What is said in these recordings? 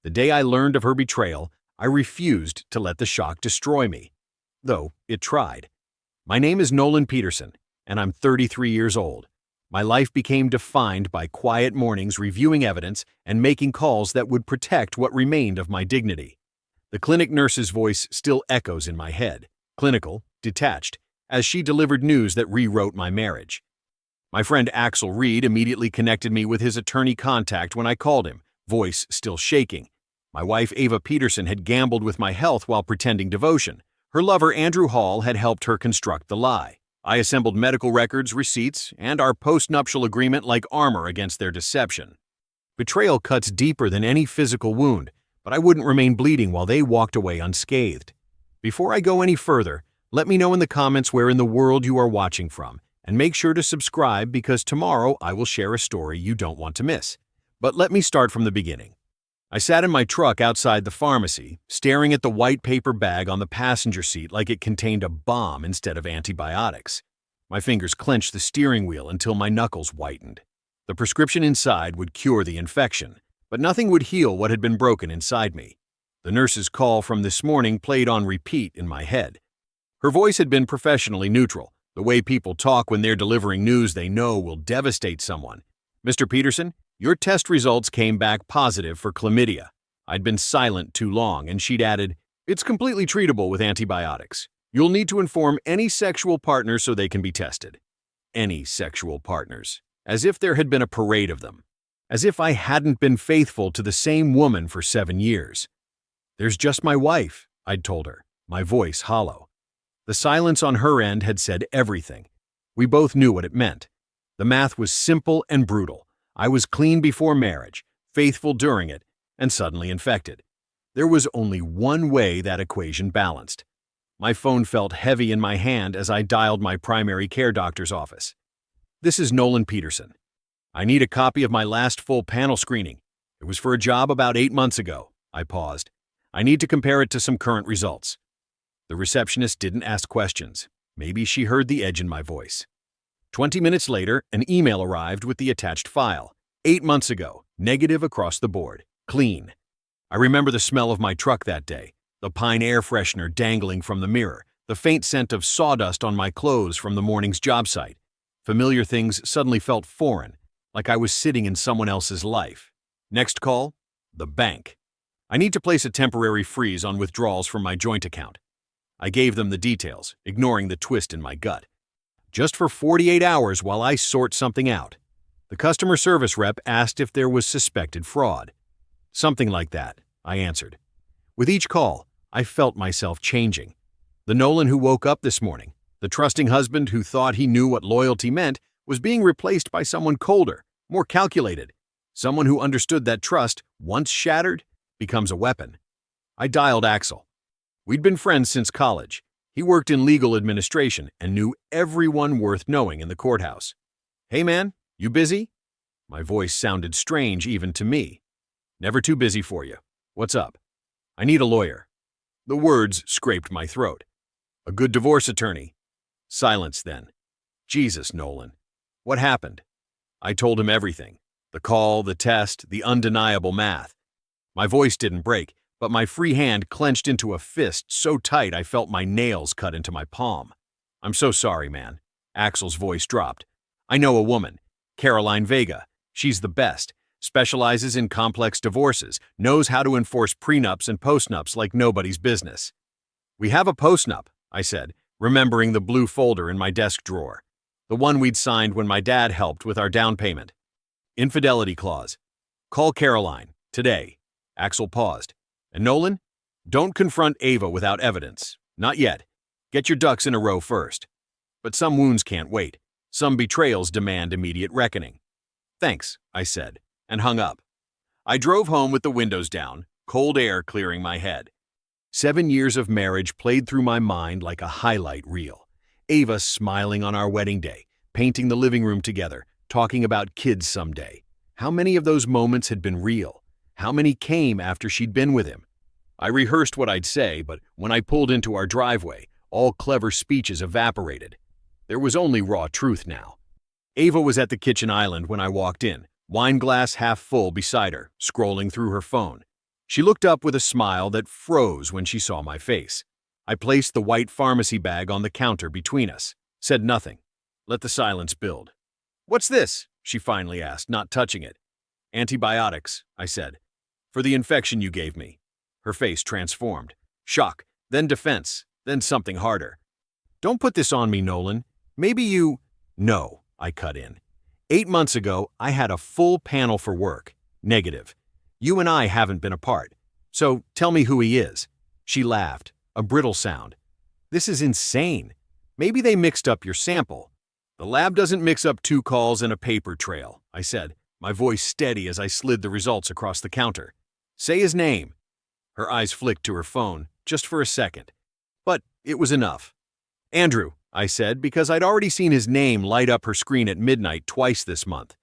The day I learned of her betrayal, I refused to let the shock destroy me, though it tried. My name is Nolan Peterson, and I'm 33 years old. My life became defined by quiet mornings reviewing evidence and making calls that would protect what remained of my dignity. The clinic nurse's voice still echoes in my head, clinical, detached, as she delivered news that rewrote my marriage. My friend Axel Reed immediately connected me with his attorney contact when I called him, voice still shaking. My wife Ava Peterson had gambled with my health while pretending devotion. Her lover Andrew Hall had helped her construct the lie. I assembled medical records, receipts, and our post-nuptial agreement like armor against their deception. Betrayal cuts deeper than any physical wound, but I wouldn't remain bleeding while they walked away unscathed. Before I go any further, let me know in the comments where in the world you are watching from, and make sure to subscribe because tomorrow I will share a story you don't want to miss. But let me start from the beginning. I sat in my truck outside the pharmacy, staring at the white paper bag on the passenger seat like it contained a bomb instead of antibiotics. My fingers clenched the steering wheel until my knuckles whitened. The prescription inside would cure the infection, but nothing would heal what had been broken inside me. The nurse's call from this morning played on repeat in my head. Her voice had been professionally neutral, the way people talk when they're delivering news they know will devastate someone. "Mr. Peterson, your test results came back positive for chlamydia." I'd been silent too long, and she'd added, "It's completely treatable with antibiotics. You'll need to inform any sexual partners so they can be tested." Any sexual partners. As if there had been a parade of them. As if I hadn't been faithful to the same woman for 7 years. "There's just my wife," I'd told her, my voice hollow. The silence on her end had said everything. We both knew what it meant. The math was simple and brutal. I was clean before marriage, faithful during it, and suddenly infected. There was only one way that equation balanced. My phone felt heavy in my hand as I dialed my primary care doctor's office. "This is Nolan Peterson. I need a copy of my last full panel screening. It was for a job about 8 months ago." I paused. "I need to compare it to some current results." The receptionist didn't ask questions. Maybe she heard the edge in my voice. 20 minutes later, an email arrived with the attached file. 8 months ago, negative across the board, clean. I remember the smell of my truck that day, the pine air freshener dangling from the mirror, the faint scent of sawdust on my clothes from the morning's job site. Familiar things suddenly felt foreign, like I was sitting in someone else's life. Next call, the bank. "I need to place a temporary freeze on withdrawals from my joint account." I gave them the details, ignoring the twist in my gut. "Just for 48 hours while I sort something out." The customer service rep asked if there was suspected fraud. "Something like that," I answered. With each call, I felt myself changing. The Nolan who woke up this morning, the trusting husband who thought he knew what loyalty meant, was being replaced by someone colder, more calculated, someone who understood that trust, once shattered, becomes a weapon. I dialed Axel. We'd been friends since college. He worked in legal administration and knew everyone worth knowing in the courthouse. "Hey man, you busy?" My voice sounded strange even to me. "Never too busy for you. What's up?" "I need a lawyer." The words scraped my throat. "A good divorce attorney." Silence then. "Jesus, Nolan. What happened?" I told him everything. The call, the test, the undeniable math. My voice didn't break, but my free hand clenched into a fist so tight I felt my nails cut into my palm. "I'm so sorry, man." Axel's voice dropped. "I know a woman, Caroline Vega. She's the best, specializes in complex divorces, knows how to enforce prenups and postnups like nobody's business." "We have a postnup," I said, remembering the blue folder in my desk drawer. The one we'd signed when my dad helped with our down payment. "Infidelity clause. Call Caroline, today." Axel paused. "And Nolan, don't confront Ava without evidence. Not yet. Get your ducks in a row first. But some wounds can't wait. Some betrayals demand immediate reckoning." "Thanks," I said, and hung up. I drove home with the windows down, cold air clearing my head. 7 years of marriage played through my mind like a highlight reel. Ava smiling on our wedding day, painting the living room together, talking about kids someday. How many of those moments had been real? How many came after she'd been with him? I rehearsed what I'd say, but when I pulled into our driveway, all clever speeches evaporated. There was only raw truth now. Ava was at the kitchen island when I walked in, wine glass half full beside her, scrolling through her phone. She looked up with a smile that froze when she saw my face. I placed the white pharmacy bag on the counter between us, said nothing, let the silence build. "What's this?" she finally asked, not touching it. "Antibiotics," I said, "for the infection you gave me." Her face transformed. Shock, then defense, then something harder. "Don't put this on me, Nolan. Maybe you—" "No," I cut in. 8 months ago, I had a full panel for work. Negative. You and I haven't been apart. So tell me who he is." She laughed, a brittle sound. "This is insane. Maybe they mixed up your sample." "The lab doesn't mix up 2 calls and a paper trail," I said, my voice steady as I slid the results across the counter. "Say his name." Her eyes flicked to her phone, just for a second. But it was enough. "Andrew," I said, because I'd already seen his name light up her screen at midnight twice this month.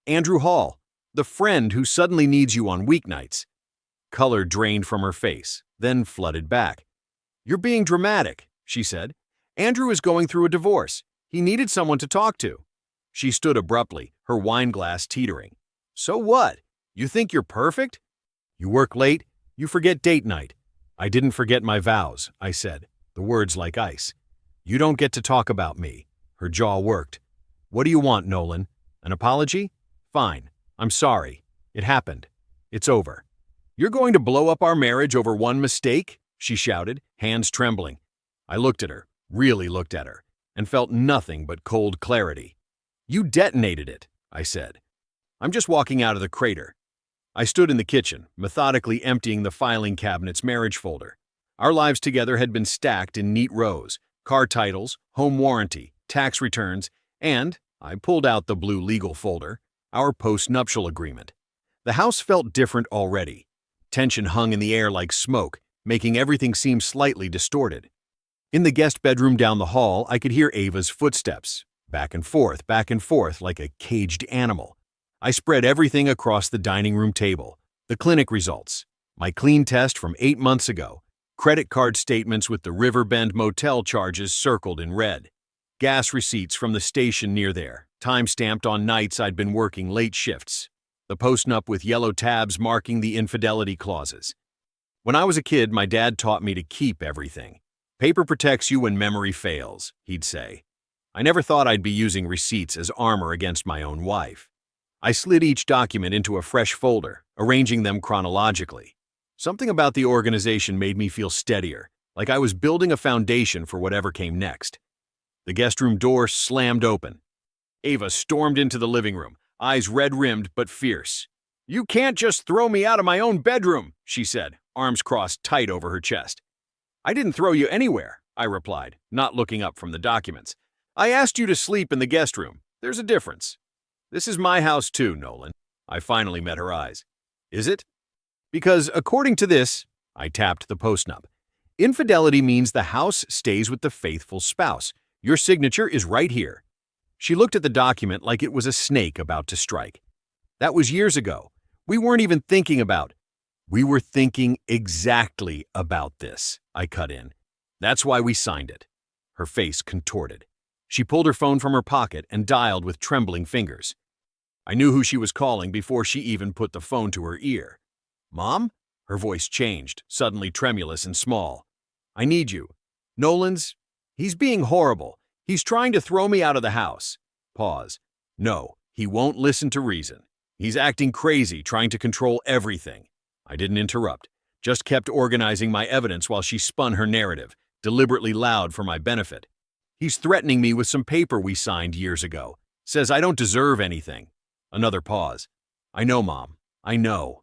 "Andrew Hall, the friend who suddenly needs you on weeknights." Color drained from her face, then flooded back. "You're being dramatic," she said. "Andrew is going through a divorce. He needed someone to talk to." She stood abruptly, her wine glass teetering. "So what? You think you're perfect? You work late, you forget date night." "I didn't forget my vows," I said, the words like ice. "You don't get to talk about me." Her jaw worked. "What do you want, Nolan? An apology? Fine. I'm sorry. It happened. It's over." "You're going to blow up our marriage over one mistake?" she shouted, hands trembling. I looked at her, really looked at her, and felt nothing but cold clarity. "You detonated it," I said. "I'm just walking out of the crater." I stood in the kitchen, methodically emptying the filing cabinet's marriage folder. Our lives together had been stacked in neat rows: car titles, home warranty, tax returns, and, I pulled out the blue legal folder, our post-nuptial agreement. The house felt different already. Tension hung in the air like smoke, making everything seem slightly distorted. In the guest bedroom down the hall, I could hear Ava's footsteps, back and forth like a caged animal. I spread everything across the dining room table: the clinic results, my clean test from 8 months ago, credit card statements with the Riverbend motel charges circled in red, gas receipts from the station near there, time-stamped on nights I'd been working late shifts, the post-nup with yellow tabs marking the infidelity clauses. When I was a kid, my dad taught me to keep everything. "Paper protects you when memory fails," he'd say. I never thought I'd be using receipts as armor against my own wife. I slid each document into a fresh folder, arranging them chronologically. Something about the organization made me feel steadier, like I was building a foundation for whatever came next. The guest room door slammed open. Ava stormed into the living room, eyes red-rimmed but fierce. "You can't just throw me out of my own bedroom," she said, arms crossed tight over her chest. "I didn't throw you anywhere," I replied, not looking up from the documents. "I asked you to sleep in the guest room. There's a difference." "This is my house too, Nolan." I finally met her eyes. "Is it?" "Because according to this," I tapped the post-nup, "infidelity means the house stays with the faithful spouse. Your signature is right here." She looked at the document like it was a snake about to strike. "That was years ago. We weren't even thinking about—" "We were thinking exactly about this," I cut in. "That's why we signed it." Her face contorted. She pulled her phone from her pocket and dialed with trembling fingers. I knew who she was calling before she even put the phone to her ear. "Mom?" Her voice changed, suddenly tremulous and small. "I need you. He's being horrible. He's trying to throw me out of the house." Pause. "No, he won't listen to reason. He's acting crazy, trying to control everything." I didn't interrupt, just kept organizing my evidence while she spun her narrative, deliberately loud for my benefit. "He's threatening me with some paper we signed years ago. Says I don't deserve anything." Another pause. "I know, Mom. I know."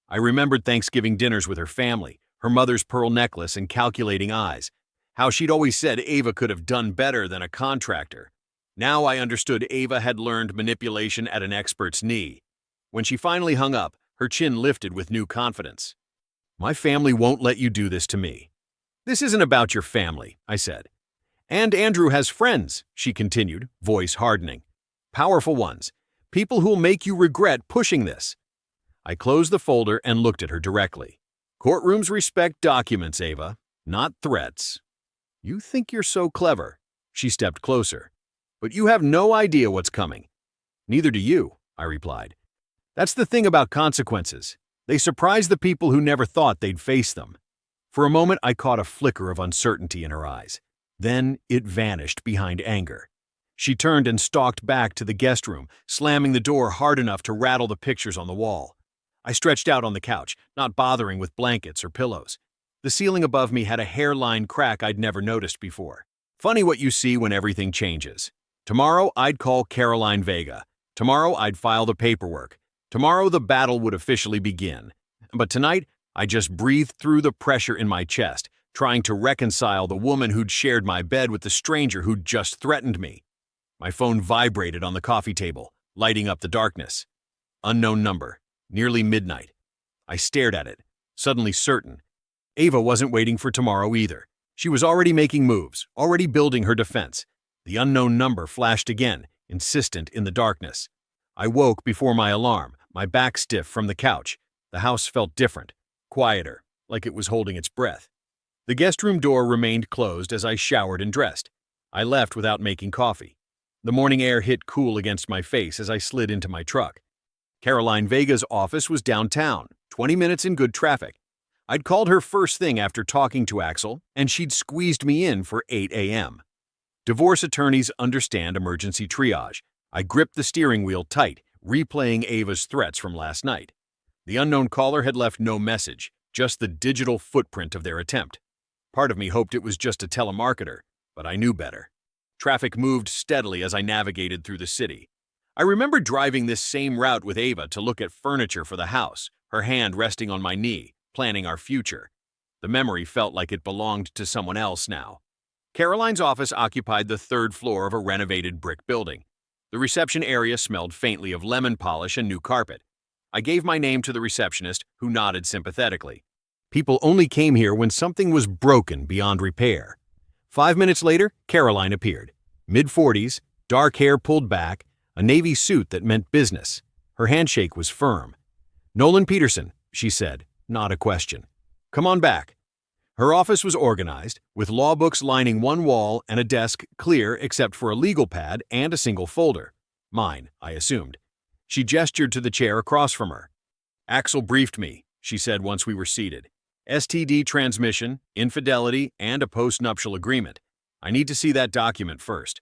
I remembered Thanksgiving dinners with her family, her mother's pearl necklace and calculating eyes, how she'd always said Ava could have done better than a contractor. Now I understood Ava had learned manipulation at an expert's knee. When she finally hung up, her chin lifted with new confidence. "My family won't let you do this to me." "This isn't about your family," I said. "And Andrew has friends," she continued, voice hardening. "Powerful ones. People who'll make you regret pushing this." I closed the folder and looked at her directly. "Courtrooms respect documents, Ava, not threats." "You think you're so clever." She stepped closer. "But you have no idea what's coming." "Neither do you," I replied. "That's the thing about consequences. They surprise the people who never thought they'd face them. For a moment, I caught a flicker of uncertainty in her eyes. Then it vanished behind anger. She turned and stalked back to the guest room, slamming the door hard enough to rattle the pictures on the wall. I stretched out on the couch, not bothering with blankets or pillows. The ceiling above me had a hairline crack I'd never noticed before. Funny what you see when everything changes. Tomorrow, I'd call Caroline Vega. Tomorrow, I'd file the paperwork. Tomorrow, the battle would officially begin. But tonight, I just breathed through the pressure in my chest, trying to reconcile the woman who'd shared my bed with the stranger who'd just threatened me. My phone vibrated on the coffee table, lighting up the darkness. Unknown number. Nearly midnight. I stared at it, suddenly certain. Ava wasn't waiting for tomorrow either. She was already making moves, already building her defense. The unknown number flashed again, insistent in the darkness. I woke before my alarm, my back stiff from the couch. The house felt different, quieter, like it was holding its breath. The guest room door remained closed as I showered and dressed. I left without making coffee. The morning air hit cool against my face as I slid into my truck. Caroline Vega's office was downtown, 20 minutes in good traffic. I'd called her first thing after talking to Axel, and she'd squeezed me in for 8 a.m. Divorce attorneys understand emergency triage. I gripped the steering wheel tight, replaying Ava's threats from last night. The unknown caller had left no message, just the digital footprint of their attempt. Part of me hoped it was just a telemarketer, but I knew better. Traffic moved steadily as I navigated through the city. I remember driving this same route with Ava to look at furniture for the house, her hand resting on my knee, planning our future. The memory felt like it belonged to someone else now. Caroline's office occupied the third floor of a renovated brick building. The reception area smelled faintly of lemon polish and new carpet. I gave my name to the receptionist, who nodded sympathetically. People only came here when something was broken beyond repair. 5 minutes later, Caroline appeared. Mid-40s, dark hair pulled back, a navy suit that meant business. Her handshake was firm. "Nolan Peterson," she said, not a question. "Come on back." Her office was organized, with law books lining one wall and a desk clear except for a legal pad and a single folder. Mine, I assumed. She gestured to the chair across from her. "Axel briefed me," she said once we were seated. "STD transmission, infidelity, and a post-nuptial agreement. I need to see that document first."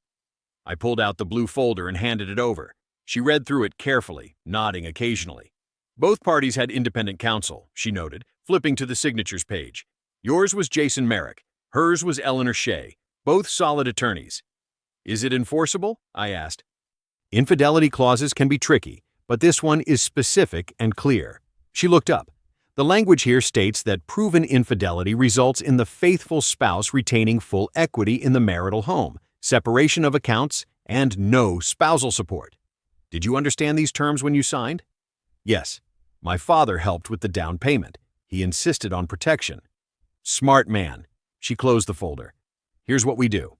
I pulled out the blue folder and handed it over. She read through it carefully, nodding occasionally. "Both parties had independent counsel," she noted, flipping to the signatures page. "Yours was Jason Merrick. Hers was Eleanor Shea. Both solid attorneys." "Is it enforceable?" I asked. "Infidelity clauses can be tricky, but this one is specific and clear." She looked up. "The language here states that proven infidelity results in the faithful spouse retaining full equity in the marital home, separation of accounts, and no spousal support." "Did you understand these terms when you signed?" "Yes. My father helped with the down payment. He insisted on protection." "Smart man." She closed the folder. "Here's what we do.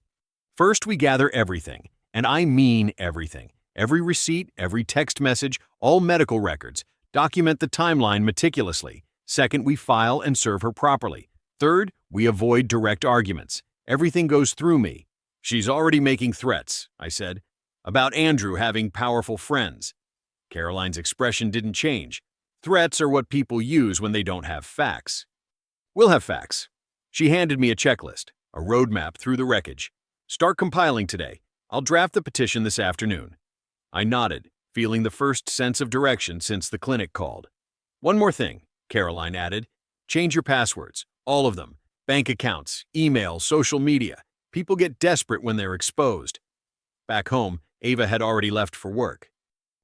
First, we gather everything, and I mean everything. Every receipt, every text message, all medical records. Document the timeline meticulously. Second, we file and serve her properly. Third, we avoid direct arguments. Everything goes through me." "She's already making threats," I said, "about Andrew having powerful friends." Caroline's expression didn't change. Threats are what people use when they don't have facts. "We'll have facts." She handed me a checklist, a roadmap through the wreckage. "Start compiling today. I'll draft the petition this afternoon." I nodded, feeling the first sense of direction since the clinic called. "One more thing," Caroline added. "Change your passwords, all of them. Bank accounts, email, social media. People get desperate when they're exposed." Back home, Ava had already left for work.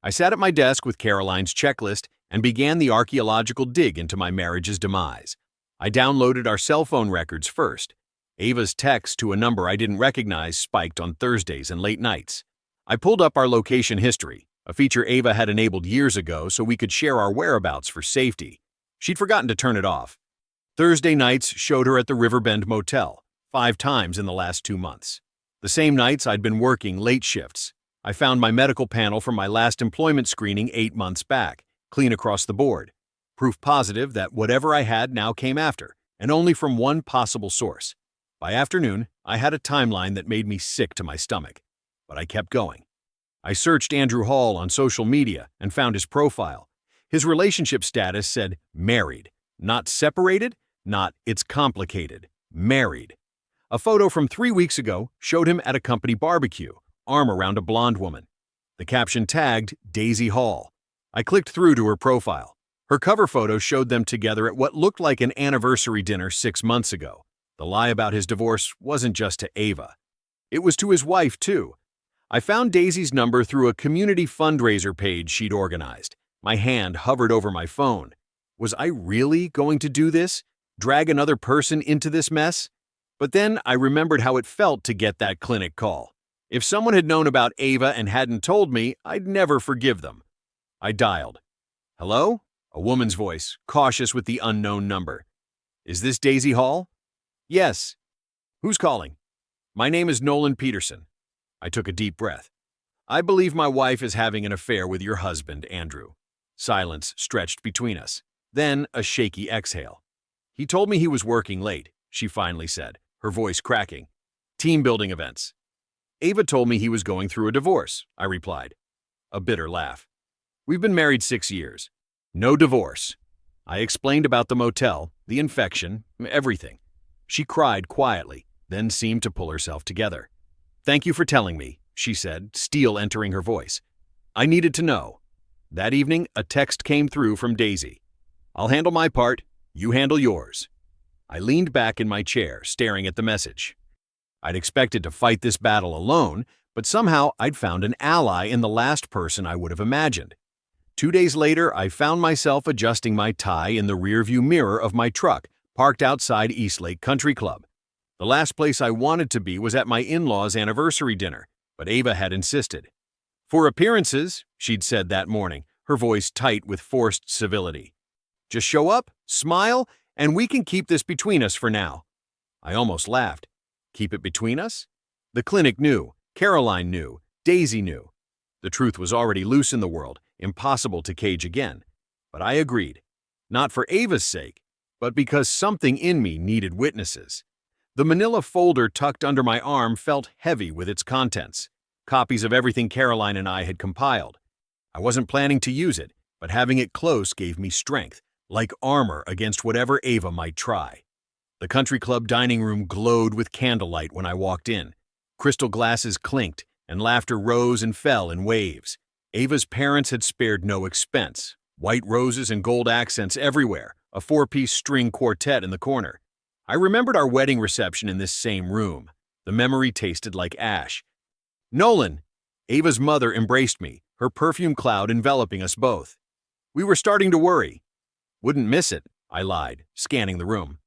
I sat at my desk with Caroline's checklist and began the archaeological dig into my marriage's demise. I downloaded our cell phone records first. Ava's text to a number I didn't recognize spiked on Thursdays and late nights. I pulled up our location history, a feature Ava had enabled years ago so we could share our whereabouts for safety. She'd forgotten to turn it off. Thursday nights showed her at the Riverbend Motel, 5 times in the last 2 months. The same nights I'd been working late shifts. I found my medical panel from my last employment screening 8 months back, clean across the board. Proof positive that whatever I had now came after, and only from one possible source. By afternoon, I had a timeline that made me sick to my stomach. But I kept going. I searched Andrew Hall on social media and found his profile. His relationship status said married, not separated, not it's complicated, married. A photo from 3 weeks ago showed him at a company barbecue, arm around a blonde woman. The caption tagged Daisy Hall. I clicked through to her profile. Her cover photo showed them together at what looked like an anniversary dinner 6 months ago. The lie about his divorce wasn't just to Ava. It was to his wife, too. I found Daisy's number through a community fundraiser page she'd organized. My hand hovered over my phone. Was I really going to do this? Drag another person into this mess? But then I remembered how it felt to get that clinic call. If someone had known about Ava and hadn't told me, I'd never forgive them. I dialed. Hello? A woman's voice, cautious with the unknown number. Is this Daisy Hall? Yes. Who's calling? My name is Nolan Peterson. I took a deep breath. I believe my wife is having an affair with your husband, Andrew. Silence stretched between us. Then a shaky exhale. He told me he was working late, she finally said, her voice cracking. Team building events. Ava told me he was going through a divorce, I replied. A bitter laugh. We've been married 6 years. No divorce. I explained about the motel, the infection, everything. She cried quietly, then seemed to pull herself together. Thank you for telling me, she said, steel entering her voice. I needed to know. That evening, a text came through from Daisy. I'll handle my part, you handle yours. I leaned back in my chair, staring at the message. I'd expected to fight this battle alone, but somehow I'd found an ally in the last person I would have imagined. 2 days later, I found myself adjusting my tie in the rearview mirror of my truck, parked outside Eastlake Country Club. The last place I wanted to be was at my in-laws' anniversary dinner, but Ava had insisted. For appearances, she'd said that morning, her voice tight with forced civility. Just show up, smile, and we can keep this between us for now. I almost laughed. Keep it between us? The clinic knew, Caroline knew, Daisy knew. The truth was already loose in the world, impossible to cage again. But I agreed. Not for Ava's sake, but because something in me needed witnesses. The manila folder tucked under my arm felt heavy with its contents, copies of everything Caroline and I had compiled. I wasn't planning to use it, but having it close gave me strength, like armor against whatever Ava might try. The country club dining room glowed with candlelight when I walked in. Crystal glasses clinked, and laughter rose and fell in waves. Ava's parents had spared no expense. White roses and gold accents everywhere, a 4-piece string quartet in the corner. I remembered our wedding reception in this same room. The memory tasted like ash. Nolan! Ava's mother embraced me, her perfume cloud enveloping us both. We were starting to worry. Wouldn't miss it, I lied, scanning the room.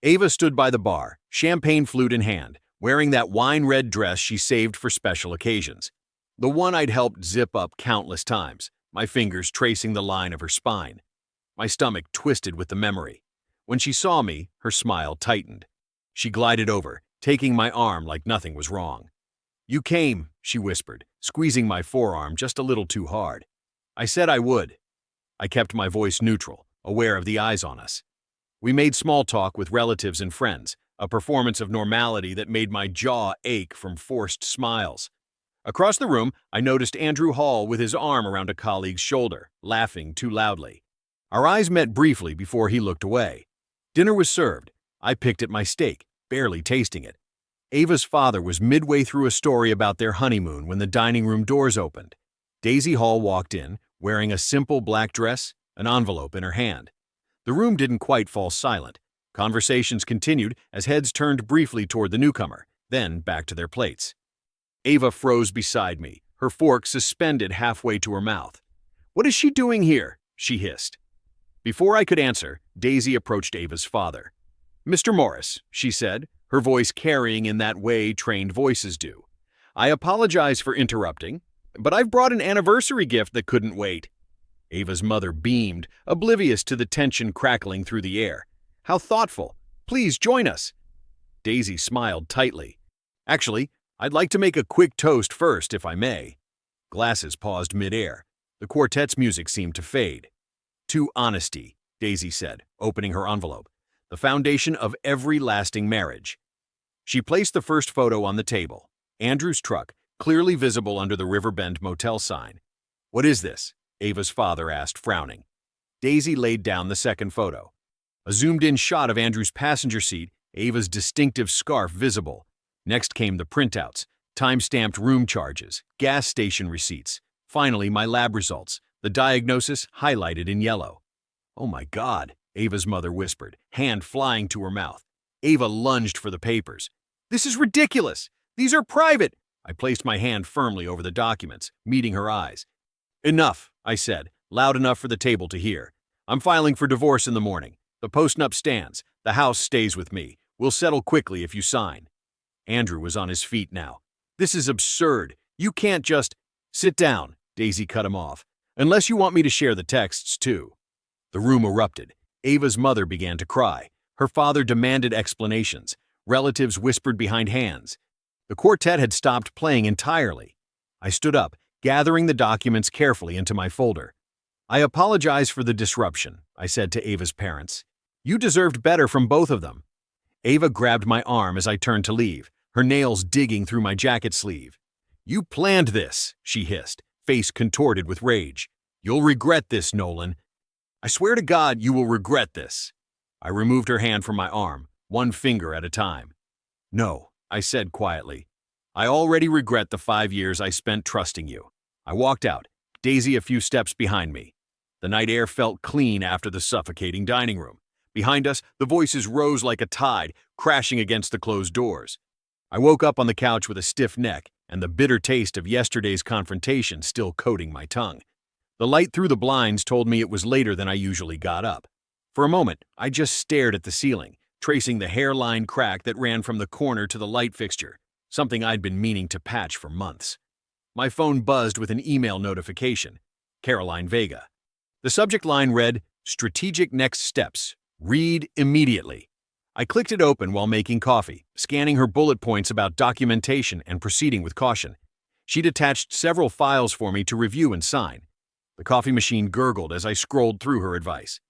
Ava stood by the bar, champagne flute in hand, wearing that wine-red dress she saved for special occasions. The one I'd helped zip up countless times, my fingers tracing the line of her spine. My stomach twisted with the memory. When she saw me, her smile tightened. She glided over, taking my arm like nothing was wrong. You came, she whispered, squeezing my forearm just a little too hard. I said I would. I kept my voice neutral, aware of the eyes on us. We made small talk with relatives and friends, a performance of normality that made my jaw ache from forced smiles. Across the room, I noticed Andrew Hall with his arm around a colleague's shoulder, laughing too loudly. Our eyes met briefly before he looked away. Dinner was served. I picked at my steak, barely tasting it. Ava's father was midway through a story about their honeymoon when the dining room doors opened. Daisy Hall walked in, wearing a simple black dress, an envelope in her hand. The room didn't quite fall silent. Conversations continued as heads turned briefly toward the newcomer, then back to their plates. Ava froze beside me, her fork suspended halfway to her mouth. "What is she doing here?" she hissed. Before I could answer, Daisy approached Ava's father. "Mr. Morris," she said, her voice carrying in that way trained voices do. "I apologize for interrupting, but I've brought an anniversary gift that couldn't wait." Ava's mother beamed, oblivious to the tension crackling through the air. "How thoughtful. Please join us." Daisy smiled tightly. "Actually, I'd like to make a quick toast first, if I may." Glasses paused mid-air. The quartet's music seemed to fade. "To honesty," Daisy said, opening her envelope. "The foundation of every lasting marriage." She placed the first photo on the table. Andrew's truck, clearly visible under the Riverbend Motel sign. "What is this?" Ava's father asked, frowning. Daisy laid down the second photo. A zoomed-in shot of Andrew's passenger seat, Ava's distinctive scarf visible. Next came the printouts, time-stamped room charges, gas station receipts. Finally, my lab results, the diagnosis highlighted in yellow. "Oh my God," Ava's mother whispered, hand flying to her mouth. Ava lunged for the papers. "This is ridiculous! These are private!" I placed my hand firmly over the documents, meeting her eyes. "Enough," I said, loud enough for the table to hear. "I'm filing for divorce in the morning. The postnup stands. The house stays with me. We'll settle quickly if you sign." Andrew was on his feet now. "This is absurd. You can't just—" "Sit down," Daisy cut him off. "Unless you want me to share the texts, too." The room erupted. Ava's mother began to cry. Her father demanded explanations. Relatives whispered behind hands. The quartet had stopped playing entirely. I stood up, gathering the documents carefully into my folder. "I apologize for the disruption," I said to Ava's parents. "You deserved better from both of them." Ava grabbed my arm as I turned to leave, her nails digging through my jacket sleeve. "You planned this," she hissed, face contorted with rage. "You'll regret this, Nolan. I swear to God you will regret this." I removed her hand from my arm, one finger at a time. "No," I said quietly. "I already regret the 5 years I spent trusting you." I walked out, Daisy a few steps behind me. The night air felt clean after the suffocating dining room. Behind us, the voices rose like a tide, crashing against the closed doors. I woke up on the couch with a stiff neck and the bitter taste of yesterday's confrontation still coating my tongue. The light through the blinds told me it was later than I usually got up. For a moment, I just stared at the ceiling, tracing the hairline crack that ran from the corner to the light fixture, something I'd been meaning to patch for months. My phone buzzed with an email notification. Caroline Vega. The subject line read, "Strategic Next Steps. Read immediately." I clicked it open while making coffee, scanning her bullet points about documentation and proceeding with caution. She'd attached several files for me to review and sign. The coffee machine gurgled as I scrolled through her advice.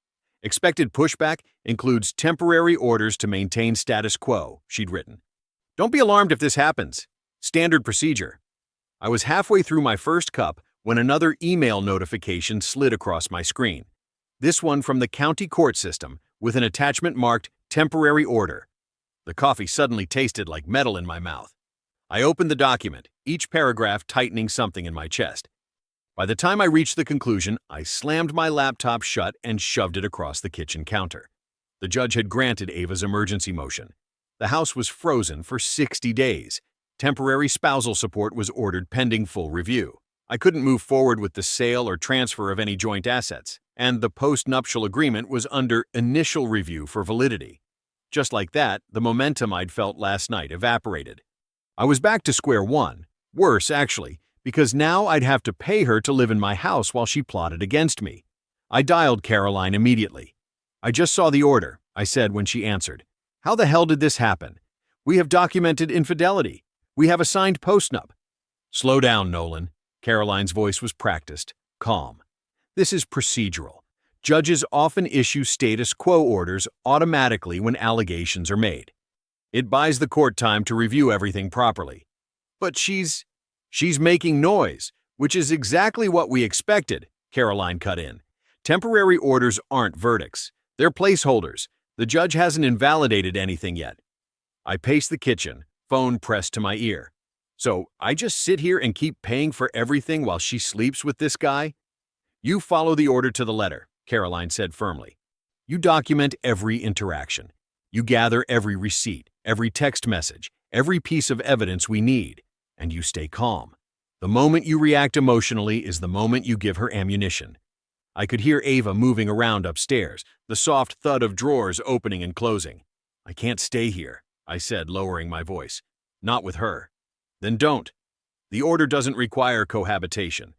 "Expected pushback includes temporary orders to maintain status quo," she'd written. "Don't be alarmed if this happens. Standard procedure." I was halfway through my first cup when another email notification slid across my screen. This one from the county court system with an attachment marked "Temporary Order." The coffee suddenly tasted like metal in my mouth. I opened the document, each paragraph tightening something in my chest. By the time I reached the conclusion, I slammed my laptop shut and shoved it across the kitchen counter. The judge had granted Ava's emergency motion. The house was frozen for 60 days. Temporary spousal support was ordered pending full review. I couldn't move forward with the sale or transfer of any joint assets, and the post-nuptial agreement was under initial review for validity. Just like that, the momentum I'd felt last night evaporated. I was back to square one. Worse, actually, because now I'd have to pay her to live in my house while she plotted against me. I dialed Caroline immediately. "I just saw the order," I said when she answered. "How the hell did this happen? We have documented infidelity. We have a signed postnup." "Slow down, Nolan." Caroline's voice was practiced, calm. "This is procedural. Judges often issue status quo orders automatically when allegations are made. It buys the court time to review everything properly." "But she's making noise, which is exactly what we expected," Caroline cut in. "Temporary orders aren't verdicts. They're placeholders. The judge hasn't invalidated anything yet." I paced the kitchen, phone pressed to my ear. "So I just sit here and keep paying for everything while she sleeps with this guy?" "You follow the order to the letter," Caroline said firmly. "You document every interaction. You gather every receipt, every text message, every piece of evidence we need, and you stay calm. The moment you react emotionally is the moment you give her ammunition." I could hear Ava moving around upstairs, the soft thud of drawers opening and closing. "I can't stay here," I said, lowering my voice. "Not with her." "Then don't. The order doesn't require cohabitation.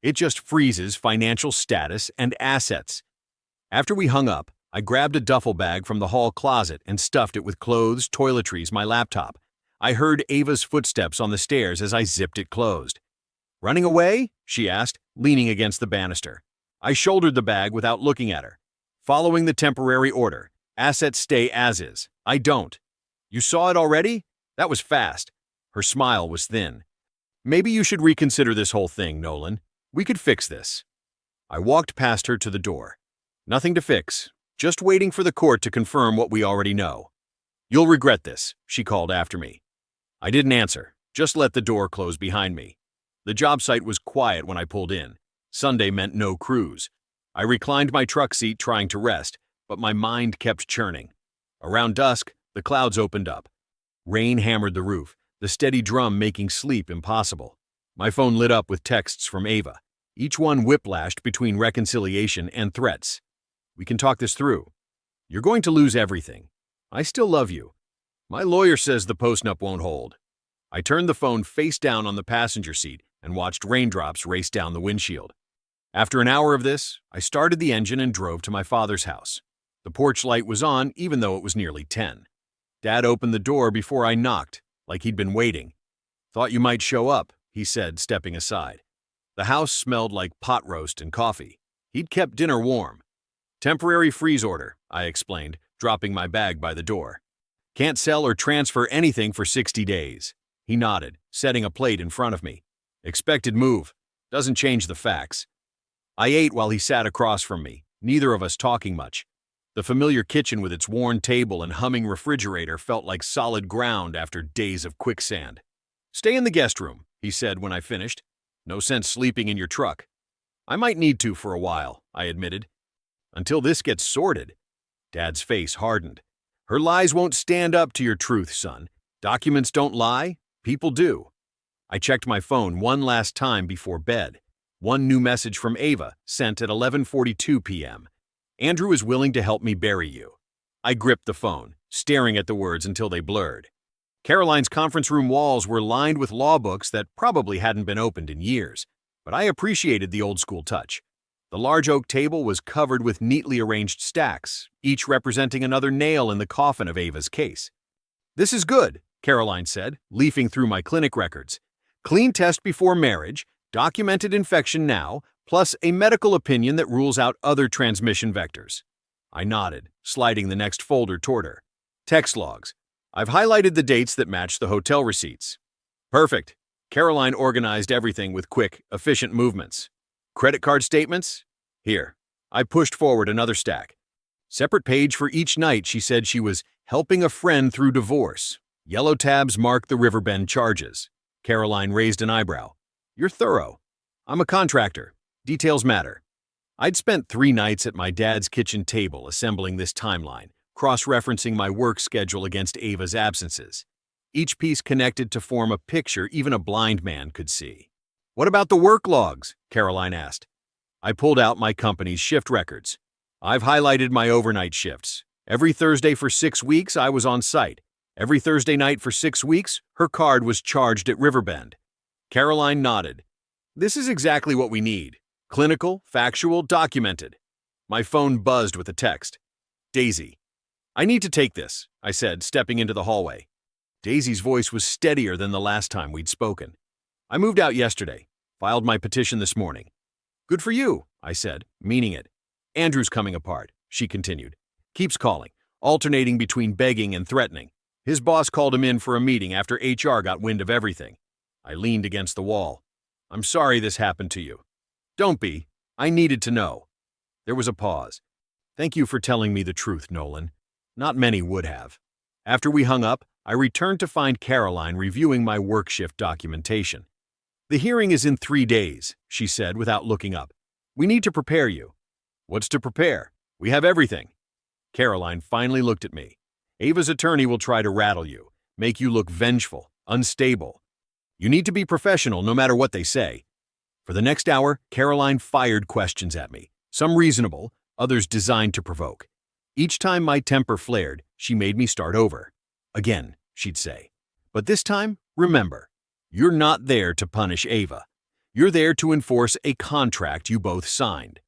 It just freezes financial status and assets." After we hung up, I grabbed a duffel bag from the hall closet and stuffed it with clothes, toiletries, my laptop. I heard Ava's footsteps on the stairs as I zipped it closed. "Running away?" she asked, leaning against the banister. I shouldered the bag without looking at her. "Following the temporary order. Assets stay as is. I don't." "You saw it already? That was fast." Her smile was thin. "Maybe you should reconsider this whole thing, Nolan. We could fix this." I walked past her to the door. Nothing to fix, just waiting for the court to confirm what we already know. You'll regret this, she called after me. I didn't answer, just let the door close behind me. The job site was quiet when I pulled in. Sunday meant no crews. I reclined my truck seat trying to rest, but my mind kept churning. Around dusk, the clouds opened up. Rain hammered the roof, the steady drum making sleep impossible. My phone lit up with texts from Ava, each one whiplashed between reconciliation and threats. We can talk this through. You're going to lose everything. I still love you. My lawyer says the postnup won't hold. I turned the phone face down on the passenger seat and watched raindrops race down the windshield. After an hour of this, I started the engine and drove to my father's house. The porch light was on even though it was nearly 10. Dad opened the door before I knocked, like he'd been waiting. Thought you might show up, he said, stepping aside. The house smelled like pot roast and coffee. He'd kept dinner warm. Temporary freeze order, I explained, dropping my bag by the door. Can't sell or transfer anything for 60 days. He nodded, setting a plate in front of me. Expected move. Doesn't change the facts. I ate while he sat across from me, neither of us talking much. The familiar kitchen with its worn table and humming refrigerator felt like solid ground after days of quicksand. Stay in the guest room, he said when I finished. No sense sleeping in your truck. I might need to for a while, I admitted. Until this gets sorted. Dad's face hardened. Her lies won't stand up to your truth, son. Documents don't lie, people do. I checked my phone one last time before bed. One new message from Ava, sent at 11:42 p.m. Andrew is willing to help me bury you. I gripped the phone, staring at the words until they blurred. Caroline's conference room walls were lined with law books that probably hadn't been opened in years, but I appreciated the old-school touch. The large oak table was covered with neatly arranged stacks, each representing another nail in the coffin of Ava's case. This is good, Caroline said, leafing through my clinic records. Clean test before marriage, documented infection now, plus a medical opinion that rules out other transmission vectors. I nodded, sliding the next folder toward her. Text logs. I've highlighted the dates that match the hotel receipts. Perfect. Caroline organized everything with quick, efficient movements. Credit card statements? Here. I pushed forward another stack. Separate page for each night she said she was helping a friend through divorce. Yellow tabs mark the Riverbend charges. Caroline raised an eyebrow. You're thorough. I'm a contractor. Details matter. I'd spent 3 nights at my dad's kitchen table assembling this timeline, cross-referencing my work schedule against Ava's absences. Each piece connected to form a picture even a blind man could see. What about the work logs? Caroline asked. I pulled out my company's shift records. I've highlighted my overnight shifts. Every Thursday for 6 weeks, I was on site. Every Thursday night for 6 weeks, her card was charged at Riverbend. Caroline nodded. This is exactly what we need. Clinical, factual, documented. My phone buzzed with a text. Daisy. I need to take this, I said, stepping into the hallway. Daisy's voice was steadier than the last time we'd spoken. I moved out yesterday, filed my petition this morning. Good for you, I said, meaning it. Andrew's coming apart, she continued. Keeps calling, alternating between begging and threatening. His boss called him in for a meeting after HR got wind of everything. I leaned against the wall. I'm sorry this happened to you. Don't be. I needed to know. There was a pause. Thank you for telling me the truth, Nolan. Not many would have. After we hung up, I returned to find Caroline reviewing my work shift documentation. The hearing is in 3 days, she said without looking up. We need to prepare you. What's to prepare? We have everything. Caroline finally looked at me. Ava's attorney will try to rattle you, make you look vengeful, unstable. You need to be professional no matter what they say. For the next hour, Caroline fired questions at me, some reasonable, others designed to provoke. Each time my temper flared, she made me start over. Again, she'd say. But this time, remember, you're not there to punish Ava. You're there to enforce a contract you both signed.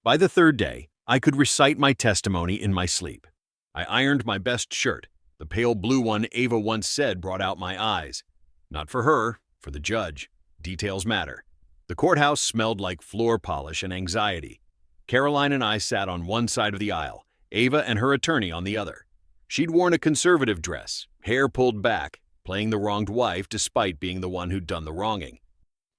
By the 3rd day, I could recite my testimony in my sleep. I ironed my best shirt. The pale blue one Ava once said brought out my eyes. Not for her, for the judge. Details matter. The courthouse smelled like floor polish and anxiety. Caroline and I sat on one side of the aisle, Ava and her attorney on the other. She'd worn a conservative dress, hair pulled back, playing the wronged wife despite being the one who'd done the wronging.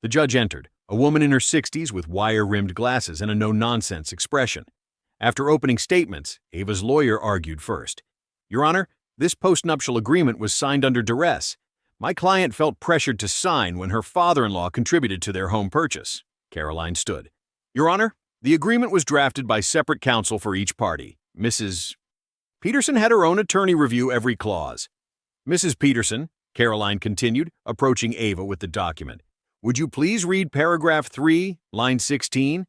The judge entered, a woman in her 60s with wire-rimmed glasses and a no-nonsense expression. After opening statements, Ava's lawyer argued first. "Your Honor, this postnuptial agreement was signed under duress. My client felt pressured to sign when her father-in-law contributed to their home purchase." Caroline stood. "Your Honor, the agreement was drafted by separate counsel for each party. Mrs. Peterson had her own attorney review every clause." "Mrs. Peterson," Caroline continued, approaching Ava with the document, "would you please read paragraph 3, line 16?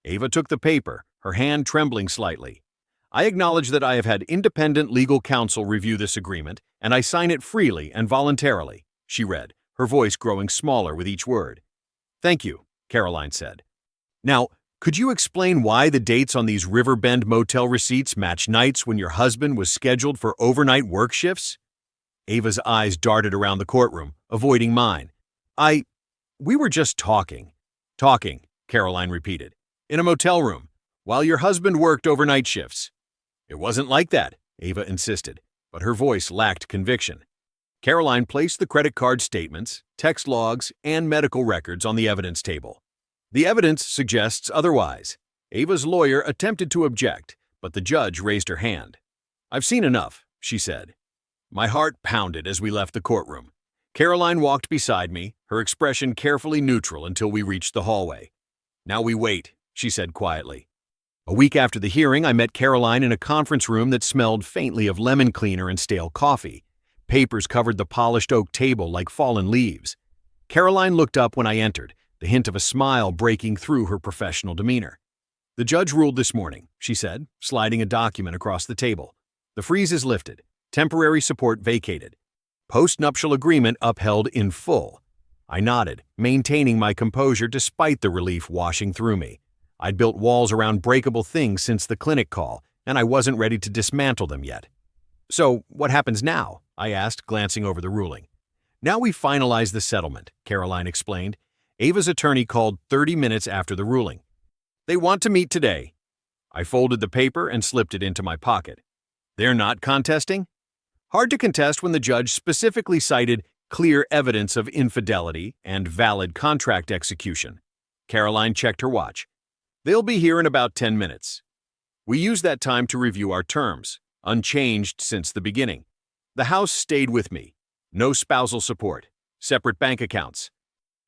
Ava took the paper, her hand trembling slightly. "I acknowledge that I have had independent legal counsel review this agreement, and I sign it freely and voluntarily," she read, her voice growing smaller with each word. "Thank you," Caroline said. "Now, could you explain why the dates on these Riverbend motel receipts match nights when your husband was scheduled for overnight work shifts?" Ava's eyes darted around the courtroom, avoiding mine. We were just talking." "Talking," Caroline repeated. "In a motel room, while your husband worked overnight shifts." "It wasn't like that," Ava insisted, but her voice lacked conviction. Caroline placed the credit card statements, text logs, and medical records on the evidence table. "The evidence suggests otherwise." Ava's lawyer attempted to object, but the judge raised her hand. "I've seen enough," she said. My heart pounded as we left the courtroom. Caroline walked beside me, her expression carefully neutral until we reached the hallway. "Now we wait," she said quietly. A week after the hearing, I met Caroline in a conference room that smelled faintly of lemon cleaner and stale coffee. Papers covered the polished oak table like fallen leaves. Caroline looked up when I entered, the hint of a smile breaking through her professional demeanor. "The judge ruled this morning," she said, sliding a document across the table. "The freeze is lifted. Temporary support vacated. Postnuptial agreement upheld in full." I nodded, maintaining my composure despite the relief washing through me. I'd built walls around breakable things since the clinic call, and I wasn't ready to dismantle them yet. "So, what happens now?" I asked, glancing over the ruling. "Now we finalize the settlement," Caroline explained. Ava's attorney called 30 minutes after the ruling. "They want to meet today." I folded the paper and slipped it into my pocket. "They're not contesting?" Hard to contest when the judge specifically cited clear evidence of infidelity and valid contract execution. Caroline checked her watch. "They'll be here in about 10 minutes. We used that time to review our terms, unchanged since the beginning. The house stayed with me. No spousal support. Separate bank accounts.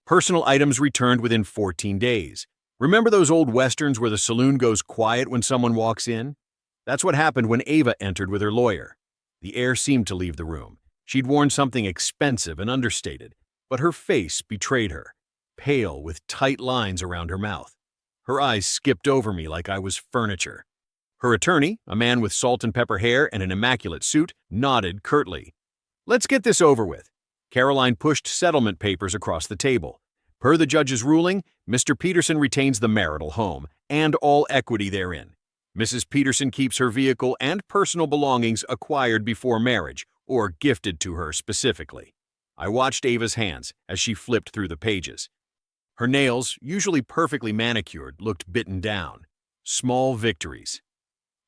Personal items returned within 14 days. Remember those old westerns where the saloon goes quiet when someone walks in? That's what happened when Ava entered with her lawyer. The air seemed to leave the room. She'd worn something expensive and understated, but her face betrayed her, pale with tight lines around her mouth. Her eyes skipped over me like I was furniture. Her attorney, a man with salt and pepper hair and an immaculate suit, nodded curtly. "Let's get this over with." Caroline pushed settlement papers across the table. Per the judge's ruling, Mr. Peterson retains the marital home and all equity therein. Mrs. Peterson keeps her vehicle and personal belongings acquired before marriage, or gifted to her specifically. I watched Ava's hands as she flipped through the pages. Her nails, usually perfectly manicured, looked bitten down. Small victories.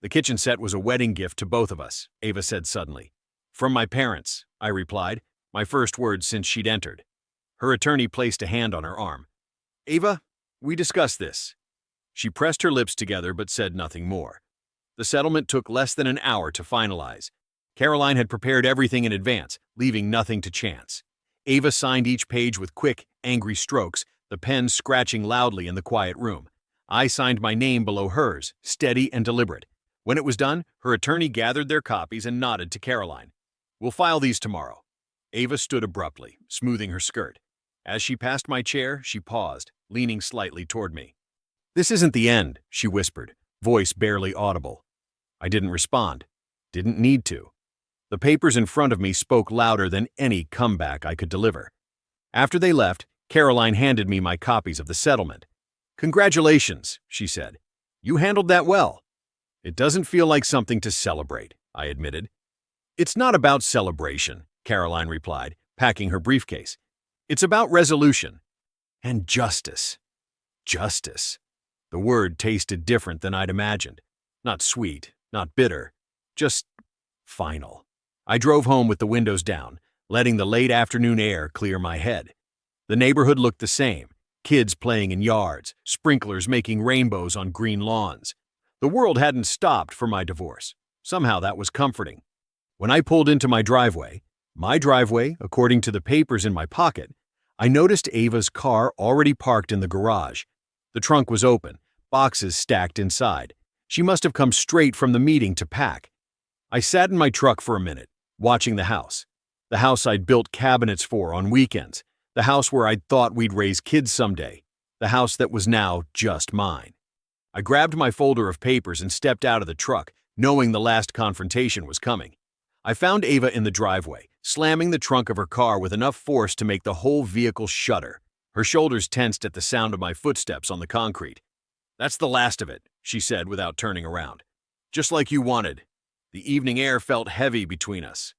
"The kitchen set was a wedding gift to both of us," Ava said suddenly. "From my parents," I replied, my first words since she'd entered. Her attorney placed a hand on her arm. "Ava, we discussed this." She pressed her lips together but said nothing more. The settlement took less than an hour to finalize. Caroline had prepared everything in advance, leaving nothing to chance. Ava signed each page with quick, angry strokes, the pen scratching loudly in the quiet room. I signed my name below hers, steady and deliberate. When it was done, her attorney gathered their copies and nodded to Caroline. "We'll file these tomorrow." Ava stood abruptly, smoothing her skirt. As she passed my chair, she paused, leaning slightly toward me. "This isn't the end," she whispered, voice barely audible. I didn't respond. Didn't need to. The papers in front of me spoke louder than any comeback I could deliver. After they left, Caroline handed me my copies of the settlement. "Congratulations," she said. "You handled that well." "It doesn't feel like something to celebrate," I admitted. "It's not about celebration," Caroline replied, packing her briefcase. "It's about resolution. And justice." Justice. The word tasted different than I'd imagined. Not sweet, not bitter, just final. I drove home with the windows down, letting the late afternoon air clear my head. The neighborhood looked the same, kids playing in yards, sprinklers making rainbows on green lawns. The world hadn't stopped for my divorce. Somehow that was comforting. When I pulled into my driveway, according to the papers in my pocket, I noticed Ava's car already parked in the garage. The trunk was open, boxes stacked inside. She must have come straight from the meeting to pack. I sat in my truck for a minute, watching the house I'd built cabinets for on weekends, the house where I'd thought we'd raise kids someday, the house that was now just mine. I grabbed my folder of papers and stepped out of the truck, knowing the last confrontation was coming. I found Ava in the driveway, slamming the trunk of her car with enough force to make the whole vehicle shudder. Her shoulders tensed at the sound of my footsteps on the concrete. "That's the last of it," she said without turning around. "Just like you wanted." The evening air felt heavy between us.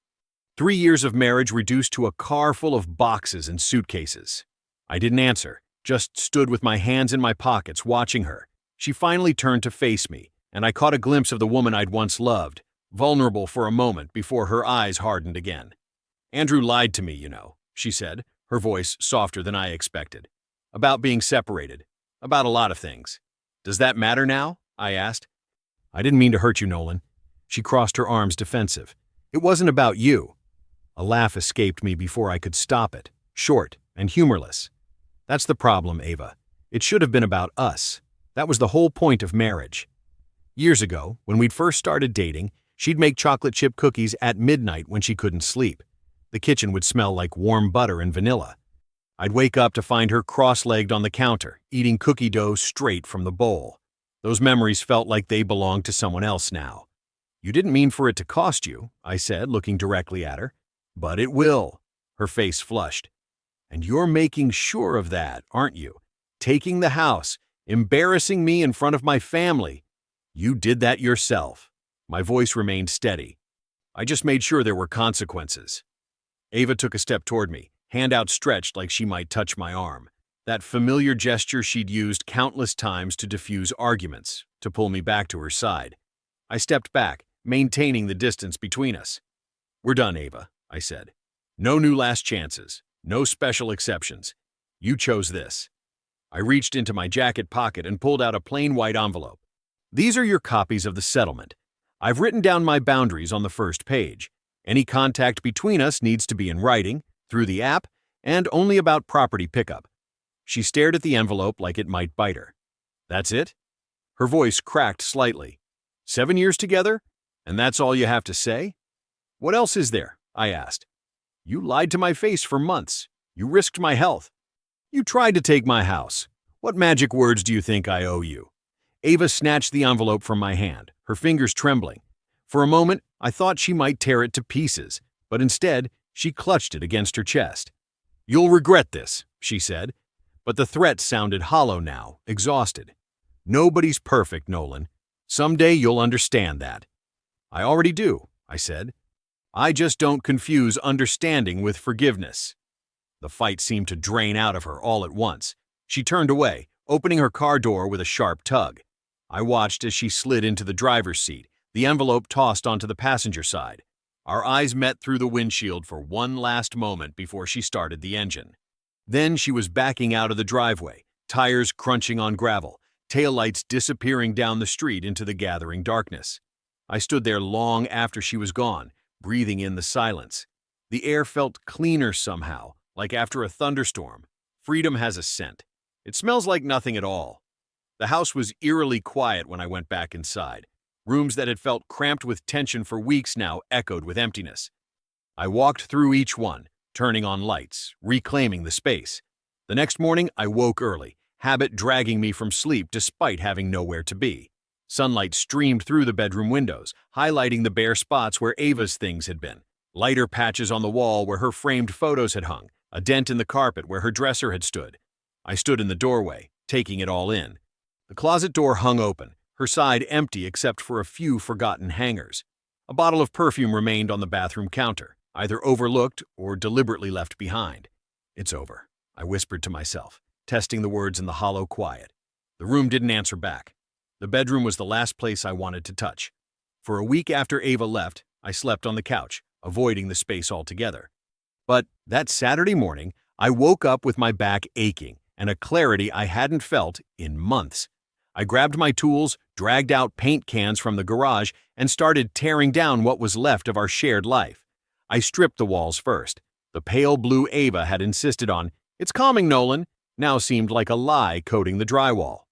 3 years of marriage reduced to a car full of boxes and suitcases. I didn't answer, just stood with my hands in my pockets watching her. She finally turned to face me, and I caught a glimpse of the woman I'd once loved, vulnerable for a moment before her eyes hardened again. "Andrew lied to me, you know," she said, her voice softer than I expected. "About being separated. About a lot of things. Does that matter now?" I asked. "I didn't mean to hurt you, Nolan." She crossed her arms defensive. "It wasn't about you." A laugh escaped me before I could stop it, short and humorless. "That's the problem, Ava. It should have been about us. That was the whole point of marriage." Years ago, when we'd first started dating, she'd make chocolate chip cookies at midnight when she couldn't sleep. The kitchen would smell like warm butter and vanilla. I'd wake up to find her cross-legged on the counter, eating cookie dough straight from the bowl. Those memories felt like they belonged to someone else now. "You didn't mean for it to cost you," I said, looking directly at her. "But it will." Her face flushed. "And you're making sure of that, aren't you? Taking the house, embarrassing me in front of my family. You did that yourself." My voice remained steady. "I just made sure there were consequences." Ava took a step toward me, hand outstretched like she might touch my arm. That familiar gesture she'd used countless times to diffuse arguments, to pull me back to her side. I stepped back, maintaining the distance between us. "We're done, Ava," I said. "No new last chances, no special exceptions. You chose this." I reached into my jacket pocket and pulled out a plain white envelope. "These are your copies of the settlement. I've written down my boundaries on the first page. Any contact between us needs to be in writing, through the app, and only about property pickup." She stared at the envelope like it might bite her. "That's it?" Her voice cracked slightly. 7 years together? And that's all you have to say?" "What else is there?" I asked. "You lied to my face for months. You risked my health. You tried to take my house. What magic words do you think I owe you?" Ava snatched the envelope from my hand, her fingers trembling. For a moment, I thought she might tear it to pieces, but instead, she clutched it against her chest. "You'll regret this," she said, but the threat sounded hollow now, exhausted. "Nobody's perfect, Nolan. Someday you'll understand that." "I already do," I said. "I just don't confuse understanding with forgiveness." The fight seemed to drain out of her all at once. She turned away, opening her car door with a sharp tug. I watched as she slid into the driver's seat, the envelope tossed onto the passenger side. Our eyes met through the windshield for one last moment before she started the engine. Then she was backing out of the driveway, tires crunching on gravel, taillights disappearing down the street into the gathering darkness. I stood there long after she was gone, breathing in the silence. The air felt cleaner somehow, like after a thunderstorm. Freedom has a scent. It smells like nothing at all. The house was eerily quiet when I went back inside. Rooms that had felt cramped with tension for weeks now echoed with emptiness. I walked through each one, turning on lights, reclaiming the space. The next morning, I woke early, habit dragging me from sleep despite having nowhere to be. Sunlight streamed through the bedroom windows, highlighting the bare spots where Ava's things had been. Lighter patches on the wall where her framed photos had hung, a dent in the carpet where her dresser had stood. I stood in the doorway, taking it all in. The closet door hung open, her side empty except for a few forgotten hangers. A bottle of perfume remained on the bathroom counter, either overlooked or deliberately left behind. "It's over," I whispered to myself, testing the words in the hollow quiet. The room didn't answer back. The bedroom was the last place I wanted to touch. For a week after Ava left, I slept on the couch, avoiding the space altogether. But that Saturday morning, I woke up with my back aching and a clarity I hadn't felt in months. I grabbed my tools, dragged out paint cans from the garage, and started tearing down what was left of our shared life. I stripped the walls first. The pale blue Ava had insisted on, "It's calming, Nolan," now seemed like a lie coating the drywall.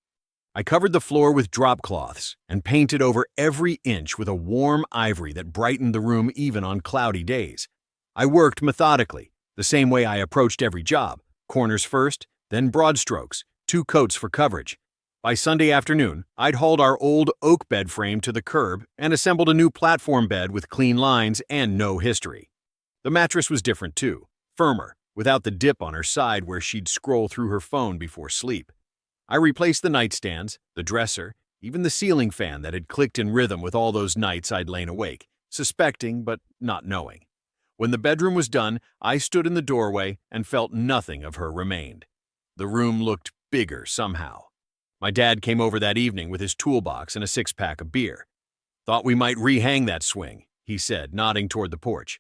I covered the floor with drop cloths and painted over every inch with a warm ivory that brightened the room even on cloudy days. I worked methodically, the same way I approached every job: corners first, then broad strokes, 2 coats for coverage. By Sunday afternoon, I'd hauled our old oak bed frame to the curb and assembled a new platform bed with clean lines and no history. The mattress was different too, firmer, without the dip on her side where she'd scroll through her phone before sleep. I replaced the nightstands, the dresser, even the ceiling fan that had clicked in rhythm with all those nights I'd lain awake, suspecting but not knowing. When the bedroom was done, I stood in the doorway and felt nothing of her remained. The room looked bigger somehow. My dad came over that evening with his toolbox and a 6-pack of beer. "Thought we might rehang that swing," he said, nodding toward the porch.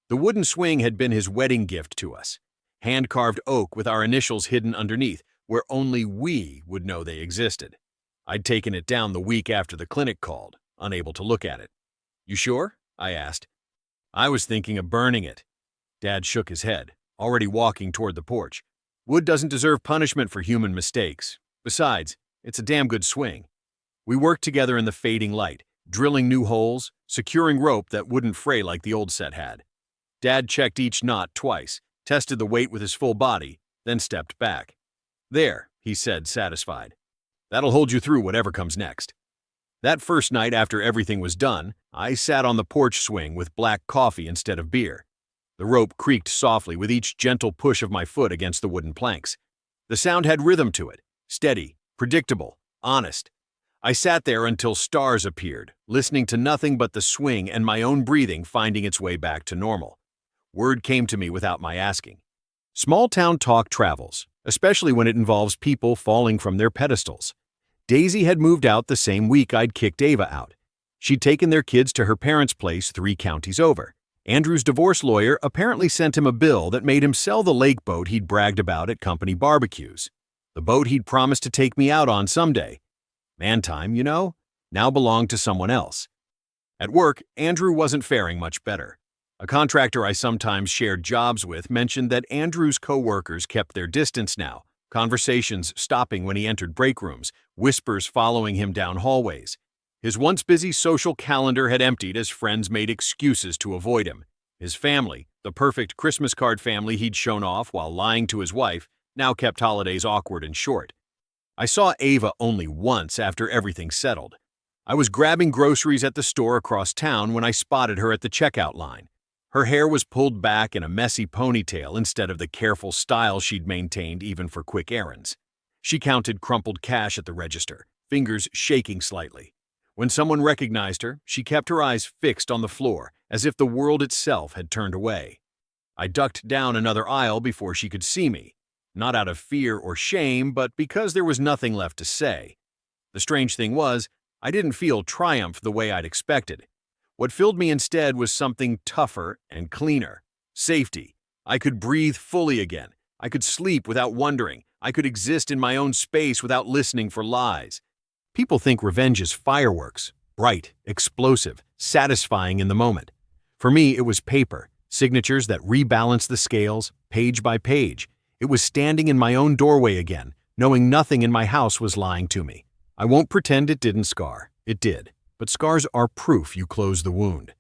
The wooden swing had been his wedding gift to us, hand-carved oak with our initials hidden underneath, where only we would know they existed. I'd taken it down the week after the clinic called, unable to look at it. "You sure?" I asked. "I was thinking of burning it." Dad shook his head, already walking toward the porch. "Wood doesn't deserve punishment for human mistakes. Besides, it's a damn good swing." We worked together in the fading light, drilling new holes, securing rope that wouldn't fray like the old set had. Dad checked each knot twice, tested the weight with his full body, then stepped back. "There," he said, satisfied. "That'll hold you through whatever comes next." That first night after everything was done, I sat on the porch swing with black coffee instead of beer. The rope creaked softly with each gentle push of my foot against the wooden planks. The sound had rhythm to it, steady, predictable, honest. I sat there until stars appeared, listening to nothing but the swing and my own breathing finding its way back to normal. Word came to me without my asking. Small-town talk travels, especially when it involves people falling from their pedestals. Daisy had moved out the same week I'd kicked Ava out. She'd taken their kids to her parents' place 3 counties over. Andrew's divorce lawyer apparently sent him a bill that made him sell the lake boat he'd bragged about at company barbecues. The boat he'd promised to take me out on someday. Man time, you know, now belonged to someone else. At work, Andrew wasn't faring much better. A contractor I sometimes shared jobs with mentioned that Andrew's co-workers kept their distance now, conversations stopping when he entered break rooms, whispers following him down hallways. His once busy social calendar had emptied as friends made excuses to avoid him. His family, the perfect Christmas card family he'd shown off while lying to his wife, now kept holidays awkward and short. I saw Ava only once after everything settled. I was grabbing groceries at the store across town when I spotted her at the checkout line. Her hair was pulled back in a messy ponytail instead of the careful style she'd maintained even for quick errands. She counted crumpled cash at the register, fingers shaking slightly. When someone recognized her, she kept her eyes fixed on the floor, as if the world itself had turned away. I ducked down another aisle before she could see me, not out of fear or shame, but because there was nothing left to say. The strange thing was, I didn't feel triumph the way I'd expected. What filled me instead was something tougher and cleaner. Safety. I could breathe fully again. I could sleep without wondering. I could exist in my own space without listening for lies. People think revenge is fireworks, bright, explosive, satisfying in the moment. For me, it was paper, signatures that rebalanced the scales, page by page. It was standing in my own doorway again, knowing nothing in my house was lying to me. I won't pretend it didn't scar. It did. But scars are proof you close the wound.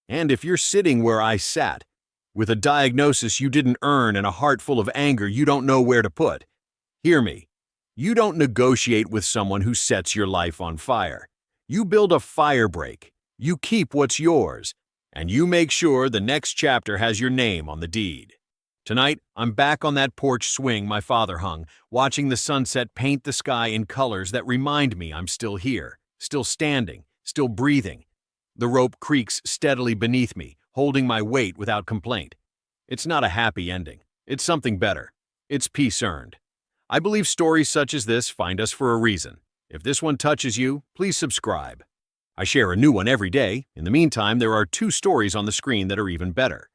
And if you're sitting where I sat, with a diagnosis you didn't earn and a heart full of anger you don't know where to put, hear me. You don't negotiate with someone who sets your life on fire. You build a fire break. You keep what's yours. And you make sure the next chapter has your name on the deed. Tonight, I'm back on that porch swing my father hung, watching the sunset paint the sky in colors that remind me I'm still here, still standing, still breathing. The rope creaks steadily beneath me, holding my weight without complaint. It's not a happy ending. It's something better. It's peace earned. I believe stories such as this find us for a reason. If this one touches you, please subscribe. I share a new one every day. In the meantime, there are 2 stories on the screen that are even better.